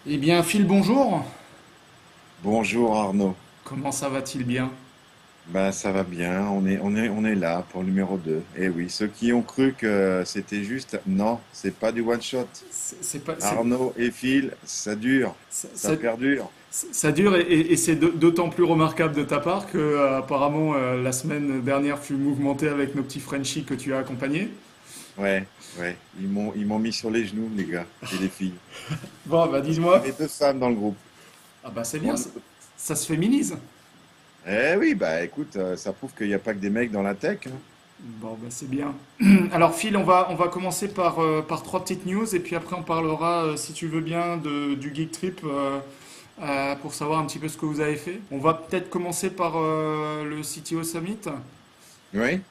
Eh bien, Phil, bonjour. Bonjour Arnaud. Comment ça va-t-il bien? Ben ça va bien, on est là pour le numéro 2. Eh oui, ceux qui ont cru que c'était juste, non, c'est pas du one shot. C'est pas, Arnaud et Phil, ça dure, ça, ça perdure. ça dure et c'est d'autant plus remarquable de ta part que apparemment la semaine dernière fut mouvementée avec nos petits Frenchies que tu as accompagnés. Ouais, ouais, ils m'ont mis sur les genoux, les gars et les filles. Bon, bah Parce qu'il y dis-moi. avait deux femmes dans le groupe. Ah bah c'est bien, Bon, ça se féminise. eh oui, bah écoute, ça prouve qu'il n'y a pas que des mecs dans la tech, hein. Bon, bah c'est bien. Alors Phil, on va commencer par trois petites news et puis après on parlera, si tu veux bien, du Geek Trip pour savoir un petit peu ce que vous avez fait. On va peut-être commencer par le CTO Summit. Oui,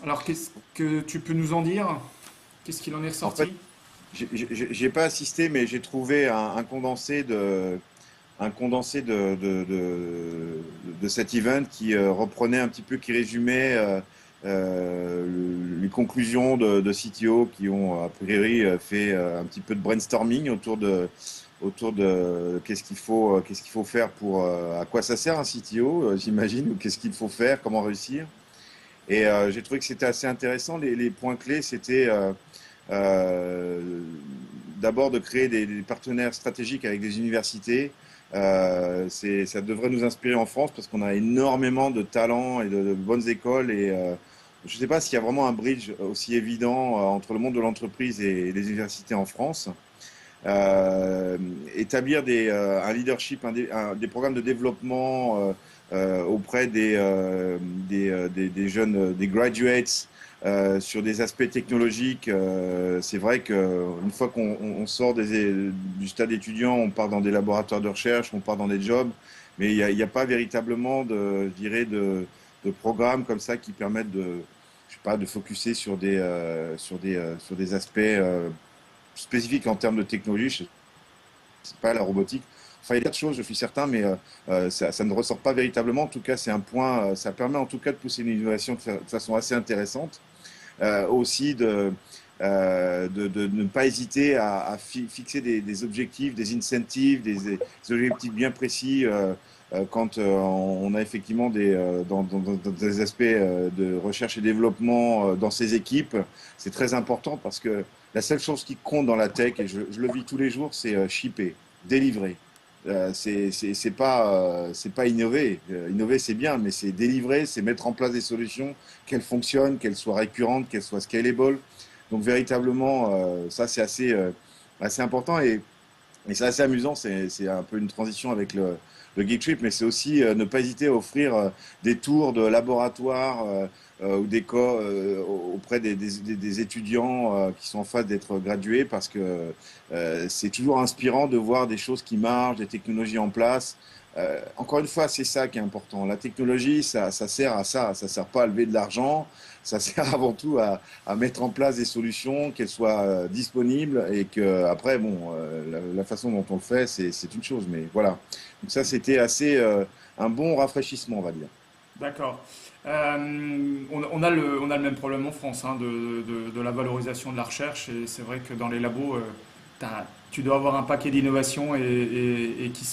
Alors qu'est-ce que tu peux nous en dire? Qu'est-ce qu'il en est en fait, ressorti? j'ai pas assisté, mais j'ai trouvé un condensé de cet event qui reprenait un petit peu, qui résumait les conclusions de CTO qui ont a priori fait un petit peu de brainstorming autour de qu'est-ce qu'il faut faire à quoi ça sert un CTO, j'imagine, ou qu'est-ce qu'il faut faire, comment réussir. Et j'ai trouvé que c'était assez intéressant. Les points clés, c'était euh, d'abord de créer des partenaires stratégiques avec des universités. Ça devrait nous inspirer en France parce qu'on a énormément de talents et de bonnes écoles. Et je ne sais pas s'il y a vraiment un bridge aussi évident entre le monde de l'entreprise et les universités en France. Euh, Établir un leadership, des programmes de développement auprès des jeunes, des graduates, sur des aspects technologiques. C'est vrai qu'une fois qu'on sort du stade étudiant, on part dans des laboratoires de recherche, on part dans des jobs, mais il y a pas véritablement je dirais, de programmes comme ça qui permettent je sais pas, de focuser sur des aspects spécifique en termes de technologie. Je sais pas la robotique. Enfin, il y a d'autres choses, je suis certain, mais ça ne ressort pas véritablement. En tout cas, c'est un point. Ça permet en tout cas de pousser une innovation de façon assez intéressante. Aussi de ne pas hésiter à fixer des objectifs, des incentives, des objectifs bien précis quand on a effectivement dans des aspects de recherche et développement dans ces équipes. C'est très important parce que la seule chose qui compte dans la tech, et je le vis tous les jours, c'est shipper, délivrer. C'est pas innover. Innover, c'est bien, mais c'est délivrer, c'est mettre en place des solutions, qu'elles fonctionnent, qu'elles soient récurrentes, qu'elles soient scalable. Donc véritablement, ça c'est assez important et c'est assez amusant. C'est un peu une transition avec le Geek Trip, mais c'est aussi ne pas hésiter à offrir des tours de laboratoire ou auprès des étudiants qui sont en phase d'être gradués, parce que c'est toujours inspirant de voir des choses qui marchent, des technologies en place. Encore une fois, c'est ça qui est important. La technologie, ça sert à ça. Ça sert pas à lever de l'argent. Ça sert avant tout à mettre en place des solutions, qu'elles soient disponibles et que après, bon, la façon dont on le fait, c'est une chose. Mais voilà. Donc ça, c'était assez un bon rafraîchissement, on va dire. D'accord. On a le même problème en France hein, de la valorisation de la recherche et c'est vrai que dans les labos, tu dois avoir un paquet d'innovations et qui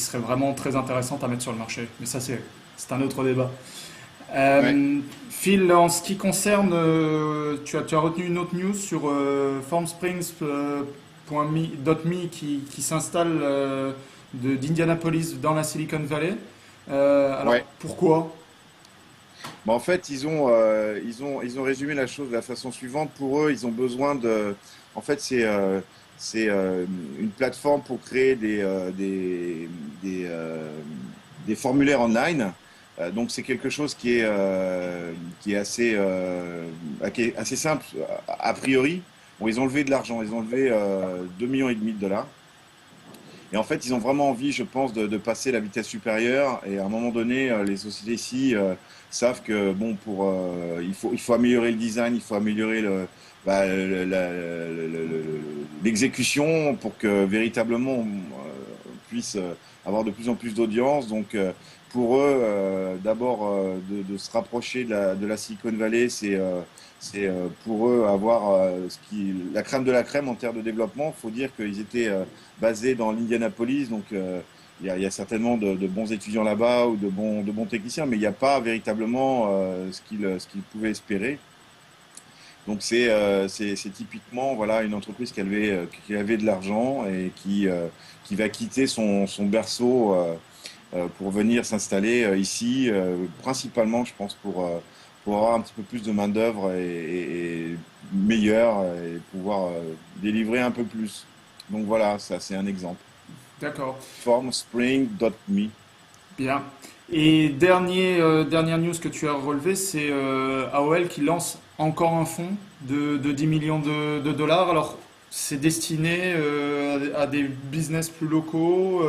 seraient vraiment très intéressantes à mettre sur le marché. Mais ça, c'est un autre débat. Ouais. Phil, en ce qui concerne, tu as retenu une autre news sur formsprings.me qui s'installe d'Indianapolis dans la Silicon Valley. Alors Ouais. pourquoi? Bah, en fait, ils ont résumé la chose de la façon suivante. Pour eux, ils ont besoin de. En fait, c'est une plateforme pour créer des formulaires online. Donc, c'est quelque chose qui est assez simple a priori. Bon, ils ont levé de l'argent. Ils ont levé 2,5 millions de dollars. Et en fait, ils ont vraiment envie, je pense, de passer la vitesse supérieure. Et à un moment donné, les sociétés ici savent que bon, il faut améliorer le design, il faut améliorer bah, l'exécution pour que véritablement on puisse avoir de plus en plus d'audience. Donc, pour eux, d'abord, de se rapprocher de la Silicon Valley, c'est pour eux avoir la crème de la crème en termes de développement. Il faut dire qu'ils étaient basés dans l'Indianapolis, donc il y a certainement de bons étudiants là-bas ou de bons techniciens, mais il n'y a pas véritablement ce qu'ils pouvaient espérer. Donc c'est typiquement voilà une entreprise qui avait de l'argent et qui va quitter son berceau pour venir s'installer ici, principalement, je pense, pour avoir un petit peu plus de main-d'œuvre et meilleure et pouvoir délivrer un peu plus. Donc voilà, ça c'est un exemple. D'accord. Formspring.me. Bien. Et dernière news que tu as relevé, c'est AOL qui lance encore un fonds de 10 millions de dollars. Alors, c'est destiné à des business plus locaux,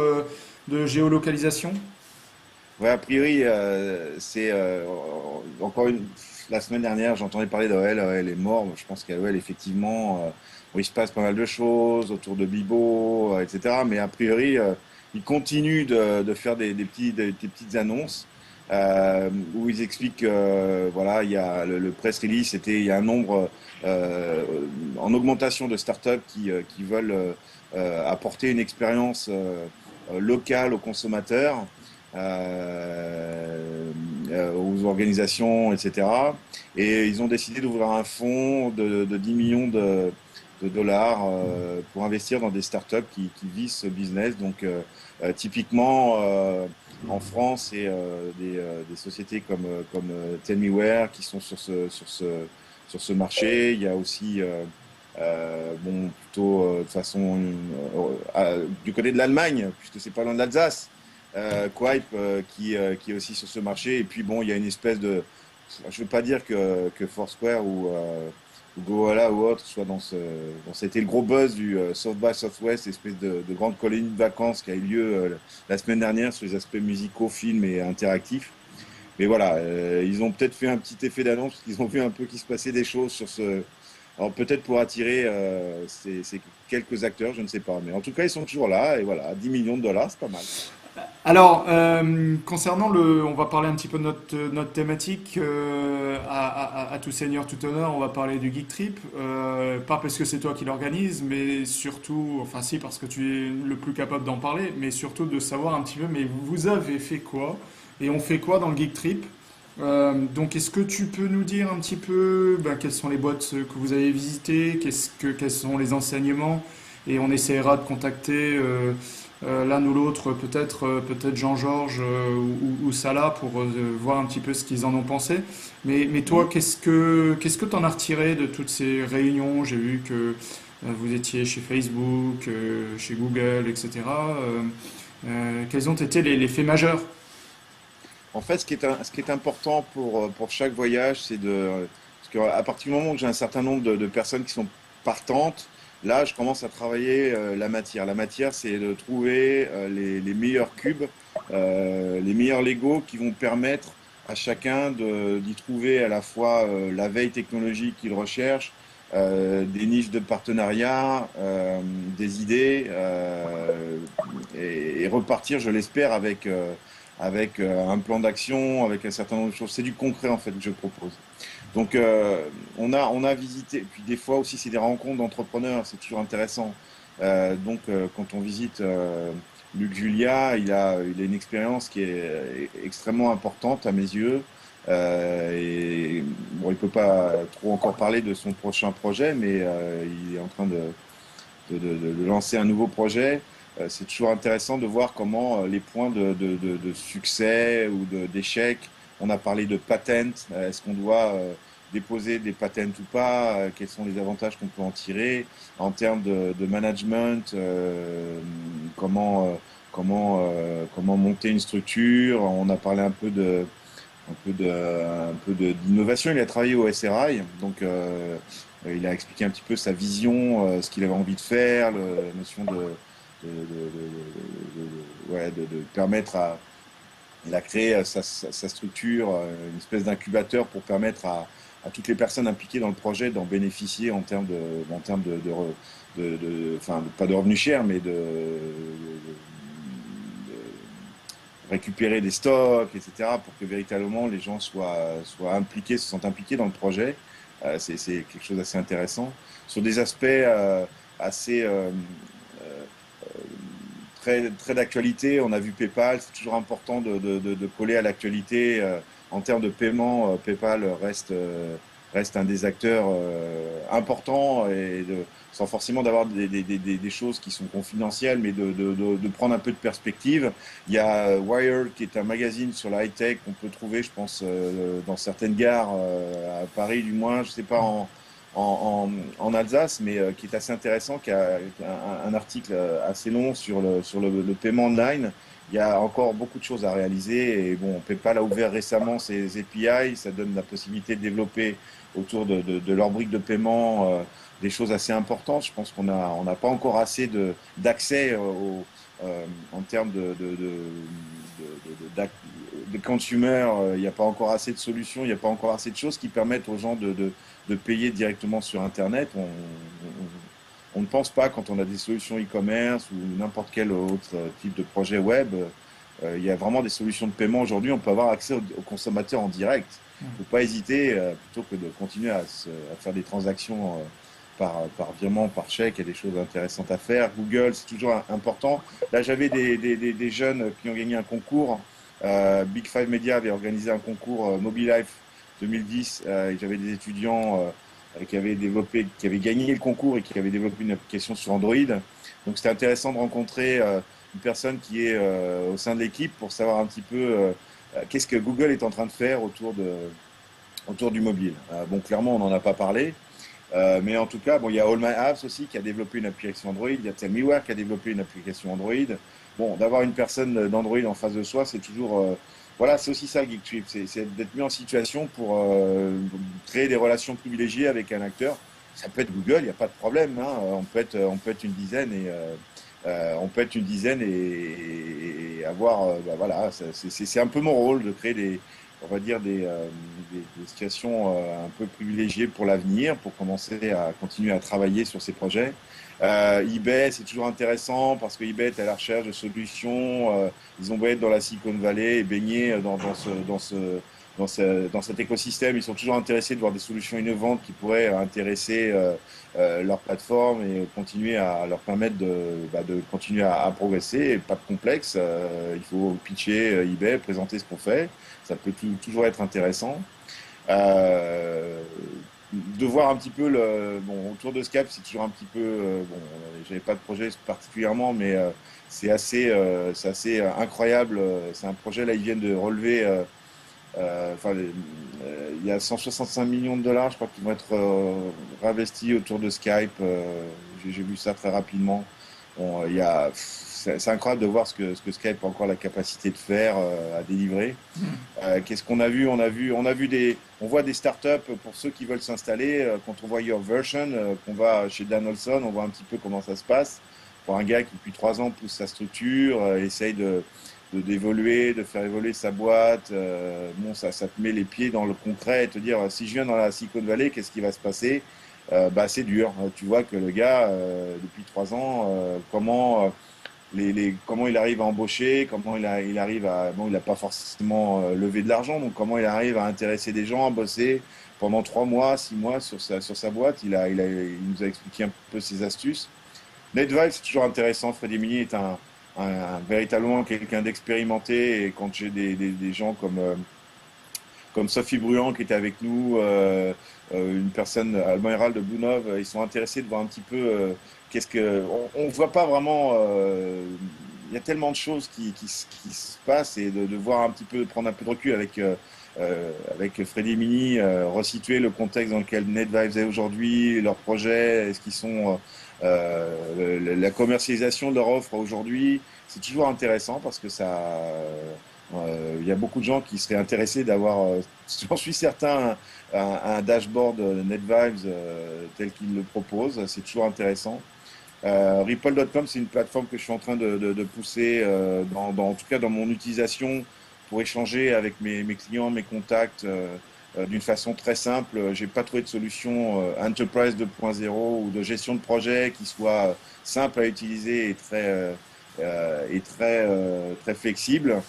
de géolocalisation. Ouais, a priori, c'est encore la semaine dernière, j'entendais parler d'AOL. AOL est mort. Je pense qu'AOL, effectivement, bon, il se passe pas mal de choses autour de Bibo, etc. Mais a priori, ils continuent de faire des petites annonces où ils expliquent que voilà, il y a le press release, il y a un nombre euh, en augmentation de startups qui veulent apporter une expérience locale aux consommateurs aux organisations, etc. Et ils ont décidé d'ouvrir un fonds de 10 millions de dollars pour investir dans des startups qui visent ce business. Donc, typiquement, en France, c'est des sociétés comme Tell Me Where qui sont sur ce marché. Il y a aussi bon, plutôt de façon du côté de l'Allemagne, puisque c'est pas loin de l'Alsace, Quip qui est aussi sur ce marché. Et puis bon, il y a une espèce de, je veux pas dire que Foursquare ou Goala ou autre soit bon, c'était le gros buzz du South by Southwest, espèce de grande colonie de vacances qui a eu lieu la semaine dernière sur les aspects musicaux, films et interactifs. Mais voilà, ils ont peut-être fait un petit effet d'annonce parce qu'ils ont vu un peu qu'il se passait des choses sur ce. Alors peut-être pour attirer ces quelques acteurs, je ne sais pas. Mais en tout cas, ils sont toujours là. Et voilà, 10 millions de dollars, c'est pas mal. Alors, concernant on va parler un petit peu de notre thématique à tout seigneur, tout honneur, on va parler du Geek Trip, pas parce que c'est toi qui l'organise, mais surtout, enfin si, parce que tu es le plus capable d'en parler, mais surtout de savoir un petit peu, mais vous avez fait quoi et on fait quoi dans le Geek Trip? Donc, est-ce que tu peux nous dire un petit peu ben, quelles sont les boîtes que vous avez visitées, quels sont les enseignements, et on essaiera de contacter l'un ou l'autre, peut-être Jean-Georges ou Salah pour voir un petit peu ce qu'ils en ont pensé. Mais toi, Mhm. qu'est-ce que tu en as retiré de toutes ces réunions? J'ai vu que vous étiez chez Facebook, chez Google, etc. Quels ont été les faits majeurs? En fait, ce qui est important pour chaque voyage, c'est parce qu'à partir du moment où j'ai un certain nombre de personnes qui sont partantes, là, je commence à travailler la matière. La matière, c'est de trouver les meilleurs cubes, les meilleurs Lego qui vont permettre à chacun d'y trouver à la fois la veille technologique qu'il recherche, des niches de partenariat, des idées, et repartir, je l'espère, avec un plan d'action, avec un certain nombre de choses. C'est du concret en fait que je propose. Donc on a visité, puis des fois aussi c'est des rencontres d'entrepreneurs, c'est toujours intéressant. Quand on visite Luc Julia, il a une expérience qui est extrêmement importante à mes yeux. Et bon, il peut pas trop encore parler de son prochain projet, mais il est en train de lancer un nouveau projet. C'est toujours intéressant de voir comment les points de succès ou d'échec. On a parlé de patent. Est-ce qu'on doit déposer des patents ou pas? Quels sont les avantages qu'on peut en tirer en termes de management? Comment monter une structure? On a parlé un peu d'innovation. Il a travaillé au SRI, donc il a expliqué un petit peu sa vision, ce qu'il avait envie de faire, la notion ouais, de permettre à. Il a créé sa structure, une espèce d'incubateur pour permettre à toutes les personnes impliquées dans le projet d'en bénéficier en termes enfin, pas de revenus chers, mais récupérer des stocks, etc., pour que véritablement les gens soient impliqués, se sentent impliqués dans le projet. C'est quelque chose d'assez intéressant. Sur des aspects assez euh, très d'actualité, on a vu PayPal, c'est toujours important de coller à l'actualité. En termes de paiement, PayPal reste un des acteurs importants sans forcément d'avoir des choses qui sont confidentielles, mais de prendre un peu de perspective. Il y a Wired, qui est un magazine sur la high-tech qu'on peut trouver, je pense, dans certaines gares, à Paris du moins, je sais pas en Alsace, mais qui est assez intéressant, qui a un article assez long sur le paiement online. Il y a encore beaucoup de choses à réaliser et bon, PayPal a ouvert récemment ses API, ça donne la possibilité de développer autour de leur brique de paiement des choses assez importantes. Je pense on n'a pas encore assez d'accès en termes de consumer. Il n'y a pas encore assez de solutions, il n'y a pas encore assez de choses qui permettent aux gens de payer directement sur Internet. On ne pense pas quand on a des solutions e-commerce ou n'importe quel autre type de projet web. Il y a vraiment des solutions de paiement aujourd'hui. On peut avoir accès aux consommateurs en direct. Il ne faut pas hésiter, plutôt que de continuer à faire des transactions par virement, par chèque. Il y a des choses intéressantes à faire. Google, c'est toujours important. Là, j'avais des jeunes qui ont gagné un concours. Big Five Media avait organisé un concours Mobile Life 2010. J'avais des étudiants qui avaient gagné le concours et qui avaient développé une application sur Android. Donc, c'était intéressant de rencontrer une personne qui est au sein de l'équipe pour savoir un petit peu qu'est-ce que Google est en train de faire autour du mobile. Bon, clairement, on n'en a pas parlé. Mais en tout cas, bon, il y a All My Apps aussi qui a développé une application Android. Il y a Tell Me Where qui a développé une application Android. Bon, d'avoir une personne d'Android en face de soi, c'est toujours. Voilà, c'est aussi ça, Geek Trip. C'est d'être mis en situation pour créer des relations privilégiées avec un acteur. Ça peut être Google, il n'y a pas de problème. Hein. On peut être une dizaine et avoir. Bah, voilà, c'est un peu mon rôle de créer on va dire des situations un peu privilégiées pour l'avenir, pour commencer à continuer à travailler sur ces projets. eBay, c'est toujours intéressant parce que eBay est à la recherche de solutions. Ils ont beau être dans la Silicon Valley et baigner dans cet écosystème. Ils sont toujours intéressés de voir des solutions innovantes qui pourraient intéresser leur plateforme et continuer à leur permettre de continuer à progresser. Et pas de complexe. Il faut pitcher eBay, présenter ce qu'on fait. Ça peut toujours être intéressant. Euh, de voir un petit peu bon, autour de Skype, c'est toujours un petit peu bon, j'avais pas de projet particulièrement, mais c'est assez incroyable. C'est un projet là, ils viennent de relever. Enfin, il y a 165 millions de dollars, je crois, qui vont être réinvestis autour de Skype. J'ai vu ça très rapidement. Bon, c'est incroyable de voir ce que Skype a encore la capacité de faire, à délivrer. Qu'est-ce qu'on a vu? On voit des startups pour ceux qui veulent s'installer. Quand on voit Your Version, qu'on va chez Dan Olson, on voit un petit peu comment ça se passe. Pour un gars qui depuis 3 ans pousse sa structure, essaye d'évoluer, de faire évoluer sa boîte. Bon, ça te met les pieds dans le concret et te dire si je viens dans la Silicon Valley, qu'est-ce qui va se passer? Bah, c'est dur. Tu vois que le gars, depuis 3 ans, comment il arrive à embaucher, comment il arrive à, bon, il n'a pas forcément levé de l'argent, donc comment il arrive à intéresser des gens à bosser pendant 3 mois, 6 mois sur sa boîte. Il nous a expliqué un peu ses astuces. NetVibe, c'est toujours intéressant. Freddy Mini est véritablement quelqu'un d'expérimenté et quand j'ai des gens comme Sophie Bruand qui était avec nous, une personne, Alban de Bounov, ils sont intéressés de voir un petit peu qu'est-ce que. On ne voit pas vraiment. Il y a tellement de choses qui se passent et de voir un petit peu, de prendre un peu de recul avec Freddy Mini, resituer le contexte dans lequel NetVibes est aujourd'hui, leurs projets, est-ce qu'ils sont. La commercialisation de leur offre aujourd'hui, c'est toujours intéressant parce que il y a beaucoup de gens qui seraient intéressés d'avoir, j'en suis certain, un dashboard NetVibes tel qu'il le propose. C'est toujours intéressant. Ripple.com, c'est une plateforme que je suis en train de pousser, en tout cas dans mon utilisation, pour échanger avec mes clients, mes contacts, d'une façon très simple. J'ai pas trouvé de solution Enterprise 2.0 ou de gestion de projet qui soit simple à utiliser et très flexible.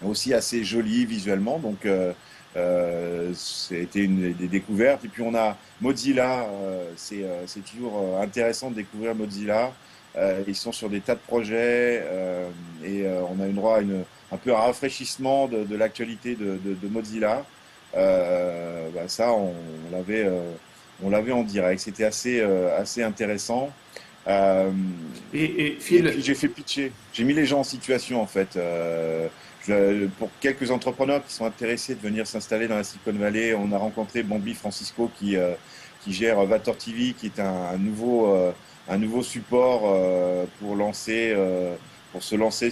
aussi assez joli visuellement. Donc, c'était une des découvertes. Et puis, on a Mozilla. C'est toujours intéressant de découvrir Mozilla. Ils sont sur des tas de projets on a eu droit à un peu un rafraîchissement de l'actualité de Mozilla. Ça, on l'avait en direct. C'était assez intéressant. Euh, Et et Phil, puis j'ai fait pitcher. J'ai mis les gens en situation en fait. Pour quelques entrepreneurs qui sont intéressés de venir s'installer dans la Silicon Valley, on a rencontré Bambi Francisco qui gère Vator TV, qui est un nouveau support pour se lancer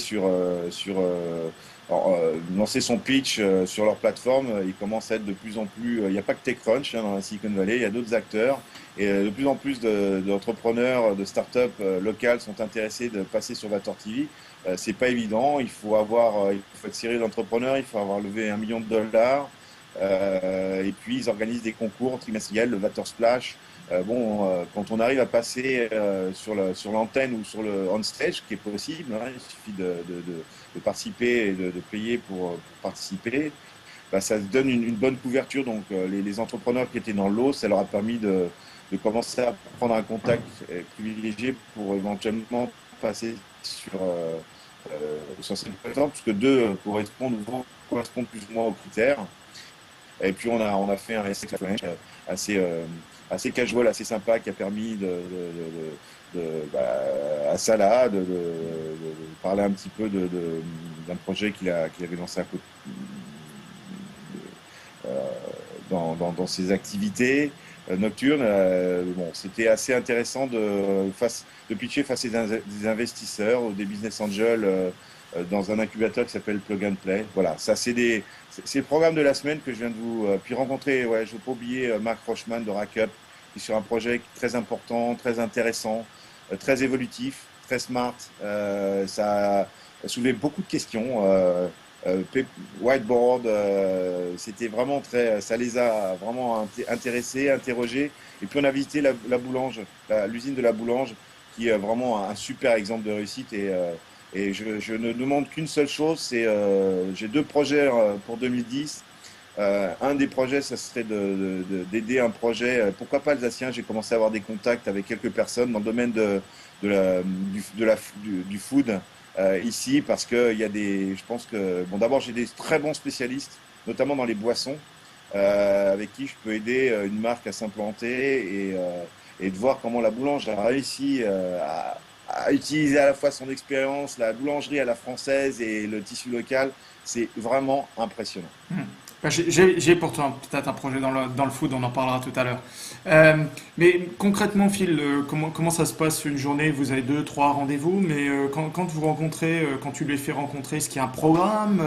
lancer son pitch sur leur plateforme. Il commence à être de plus en plus. Il n'y a pas que TechCrunch dans la Silicon Valley, il y a d'autres acteurs. Et de plus en plus d'entrepreneurs, de startups locales sont intéressés de passer sur Vator TV. C'est pas évident. Il faut être sérieux d'entrepreneur. Il faut avoir levé 1 million de dollars. Et puis ils organisent des concours trimestriels, le Vator Splash. Quand on arrive à passer sur l'antenne ou sur le on stage, qui est possible, hein, il suffit de participer et de payer pour participer. Ça donne une bonne couverture. Donc les entrepreneurs qui étaient dans l'eau, ça leur a permis de commencer à prendre un contact privilégié pour éventuellement passer sur cette plateforme, puisque deux correspondent plus ou moins aux critères. Et puis on a fait un essai assez, assez casual, assez sympa, qui a permis à Salah de parler un petit peu d'un projet qu'il avait lancé à côté, euh, dans ses activités nocturnes. C'était assez intéressant de pitcher face à des investisseurs ou des business angels dans un incubateur qui s'appelle Plug and Play. Voilà, ça c'est le programme de la semaine que je viens de vous. Puis rencontrer, ouais, je ne veux pas oublier Marc Rochman de Rackup, qui est sur un projet très important, très intéressant, très évolutif, très smart. Ça a soulevé beaucoup de questions. Euh, Whiteboard, c'était vraiment ça les a vraiment intéressés, interrogés. Et puis on a visité la boulange, l'usine de la boulange, qui est vraiment un super exemple de réussite. Et je ne demande qu'une seule chose, j'ai deux projets pour 2010. Un des projets, ça serait d'aider un projet, pourquoi pas alsacien. J'ai commencé à avoir des contacts avec quelques personnes dans le domaine du food ici, parce que je pense que, bon, d'abord, j'ai des très bons spécialistes, notamment dans les boissons, avec qui je peux aider une marque à s'implanter et de voir comment la boulange a réussi à utiliser à la fois son expérience, la boulangerie à la française et le tissu local. C'est vraiment impressionnant. bah, j'ai pourtant peut-être un projet dans le food, on en parlera tout à l'heure. Mais concrètement, Phil, comment ça se passe une journée? Vous avez deux, trois rendez-vous, mais quand vous rencontrez, quand tu les fais rencontrer, est-ce qu'il y a un programme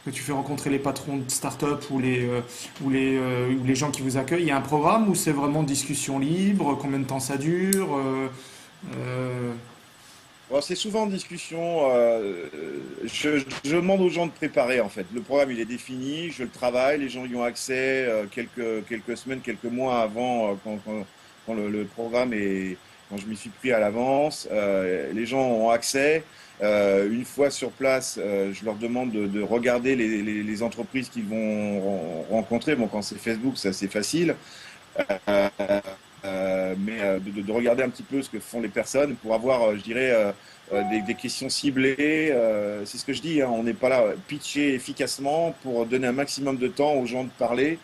que tu fais rencontrer les patrons de start-up ou les gens qui vous accueillent? Il y a un programme ou c'est vraiment discussion libre? Combien de temps ça dure? Euh, Bon, c'est souvent en discussion. Je demande aux gens de préparer en fait. Le programme il est défini, je le travaille, les gens y ont accès quelques semaines, quelques mois avant quand le programme est quand je m'y suis pris à l'avance. Les gens ont accès. Une fois sur place, je leur demande de regarder les entreprises qu'ils vont rencontrer. Bon, quand c'est Facebook, c'est assez facile. Euh, de regarder un petit peu ce que font les personnes pour avoir, je dirais, des questions ciblées. C'est ce que je dis, hein, on n'est pas là pitcher efficacement pour donner un maximum de temps aux gens de parler,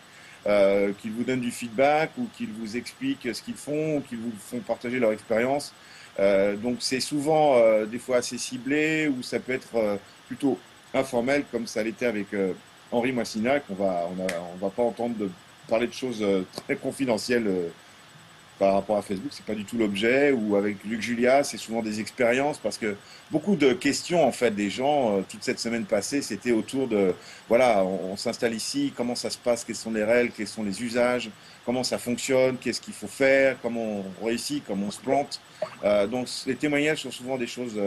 qu'ils vous donnent du feedback ou qu'ils vous expliquent ce qu'ils font ou qu'ils vous font partager leur expérience. Donc c'est souvent des fois assez ciblé ou ça peut être plutôt informel comme ça l'était avec Henri Moissinac. On va pas entendre parler de choses très confidentielles par rapport à Facebook, c'est pas du tout l'objet. Ou avec Luc Julia, c'est souvent des expériences parce que beaucoup de questions en fait des gens toute cette semaine passée, c'était autour de voilà, on s'installe ici, comment ça se passe, quelles sont les règles, quels sont les usages, comment ça fonctionne, qu'est-ce qu'il faut faire, comment on réussit, comment on se plante. Donc les témoignages sont souvent des choses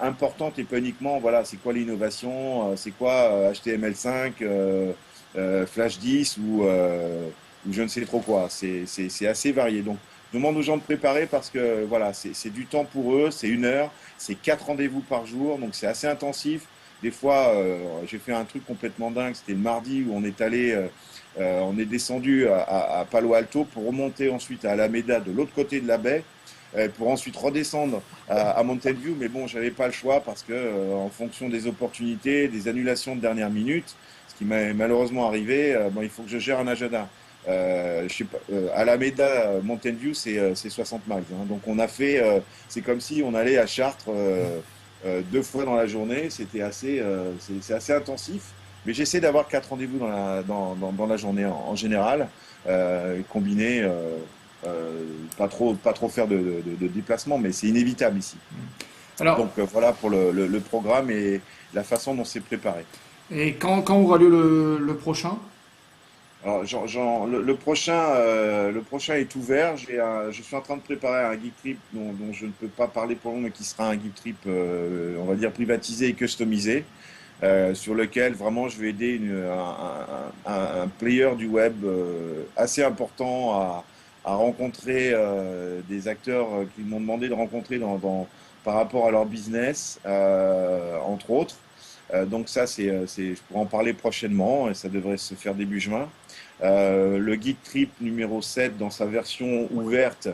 importantes et pas uniquement voilà, c'est quoi l'innovation, c'est quoi HTML5, Flash 10 ou je ne sais trop quoi. C'est assez varié. Donc, je demande aux gens de préparer parce que voilà, c'est du temps pour eux, c'est 1 heure, c'est 4 rendez-vous par jour, donc c'est assez intensif. des fois, j'ai fait un truc complètement dingue. C'était le mardi où on est descendu à Palo Alto pour remonter ensuite à Alameda de l'autre côté de la baie, pour ensuite redescendre à Mountain View. Mais bon, j'avais pas le choix parce que, en fonction des opportunités, des annulations de dernière minute, ce qui m'est malheureusement arrivé, bon, il faut que je gère un agenda. Je sais pas, Alameda, Mountain View, c'est 60 miles, hein. Donc c'est comme si on allait à Chartres 2 fois dans la journée. C'est assez intensif. Mais j'essaie d'avoir 4 rendez-vous dans la journée en général, combinés, pas trop faire de déplacement, mais c'est inévitable ici. Alors, Donc voilà pour le programme et la façon dont c'est préparé. et quand aura lieu le prochain? Alors, le prochain est ouvert. Je suis en train de préparer un geek trip dont je ne peux pas parler pour le moment, mais qui sera un geek trip, on va dire, privatisé et customisé, sur lequel vraiment je vais aider un player du web assez important à rencontrer des acteurs qui m'ont demandé de rencontrer par rapport à leur business, entre autres. Donc ça, je pourrai en parler prochainement et ça devrait se faire début juin. Le Geek Trip numéro 7 dans sa version ouverte,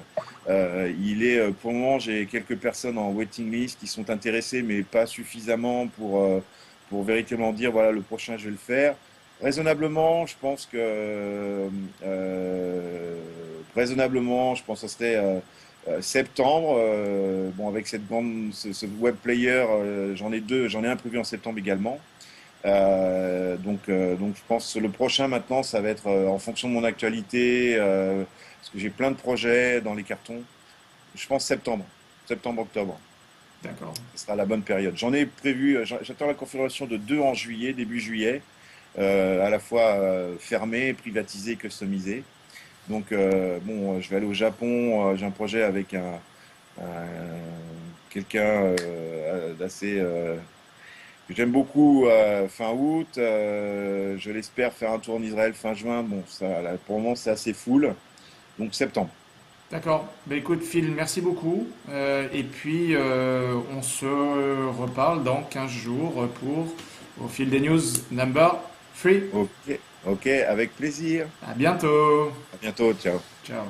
pour le moment, j'ai quelques personnes en waiting list qui sont intéressées, mais pas suffisamment pour véritablement dire, voilà, le prochain, je vais le faire. Raisonnablement, je pense raisonnablement, je pense que ce serait septembre. Bon, avec ce web player, j'en ai un prévu en septembre également. Donc je pense que le prochain maintenant, ça va être en fonction de mon actualité, parce que j'ai plein de projets dans les cartons. Je pense septembre-octobre. D'accord. Ce sera la bonne période. J'en ai prévu, j'attends la confirmation de deux en juillet, début juillet, à la fois fermé, privatisé, customisé. Donc bon, je vais aller au Japon. J'ai un projet avec un- quelqu'un d'assez que j'aime beaucoup, fin août. Je l'espère faire un tour en Israël fin juin. Bon, ça, là, pour le moment, c'est assez full. Donc septembre. D'accord. Ben écoute, Phil, merci beaucoup. Et puis, on se reparle dans 15 jours pour au fil des news number 3. Ok, ok, avec plaisir. À bientôt. À bientôt, ciao. Ciao.